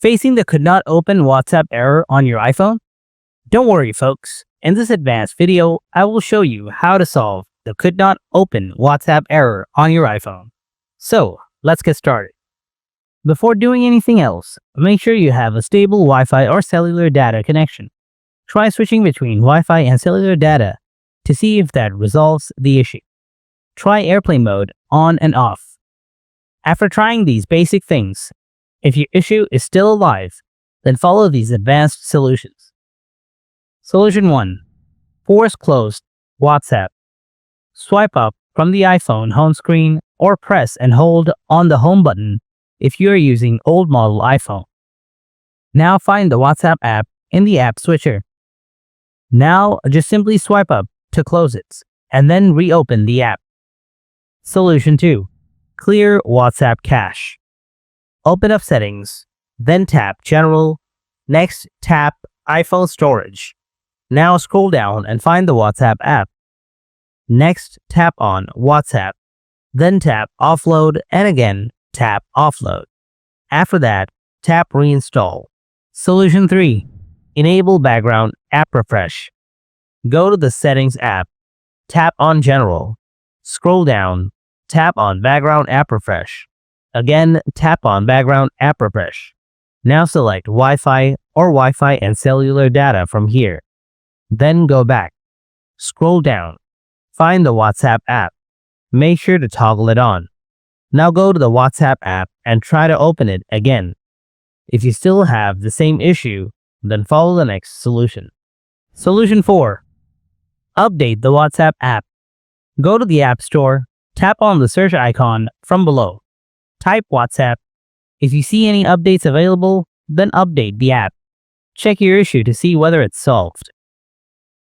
Facing the could not open WhatsApp error on your iPhone? Don't worry folks, in this advanced video, I will show you how to solve the could not open WhatsApp error on your iPhone. So, let's get started. Before doing anything else, make sure you have a stable Wi-Fi or cellular data connection. Try switching between Wi-Fi and cellular data to see if that resolves the issue. Try airplane mode on and off. After trying these basic things, if your issue is still alive, then follow these advanced solutions. Solution 1. Force closed WhatsApp. Swipe up from the iPhone home screen or press and hold on the home button if you are using old model iPhone. Now find the WhatsApp app in the app switcher. Now just simply swipe up to close it and then reopen the app. Solution 2. Clear WhatsApp cache. Open up Settings, then tap General, next tap iPhone Storage. Now scroll down and find the WhatsApp app. Next tap on WhatsApp, then tap Offload and again tap Offload. After that, tap Reinstall. Solution 3. Enable Background App Refresh. Go to the Settings app, tap on General, scroll down, tap on Background App Refresh. Again, tap on Background App Refresh. Now select Wi-Fi or Wi-Fi and cellular data from here. Then go back. Scroll down. Find the WhatsApp app. Make sure to toggle it on. Now go to the WhatsApp app and try to open it again. If you still have the same issue, then follow the next solution. Solution 4. Update the WhatsApp app. Go to the App Store, tap on the search icon from below. Type WhatsApp. If you see any updates available, then update the app. Check your issue to see whether it's solved.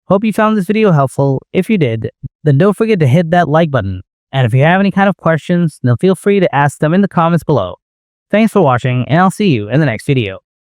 Hope you found this video helpful. If you did, then don't forget to hit that like button. And if you have any kind of questions, then feel free to ask them in the comments below. Thanks for watching, and I'll see you in the next video.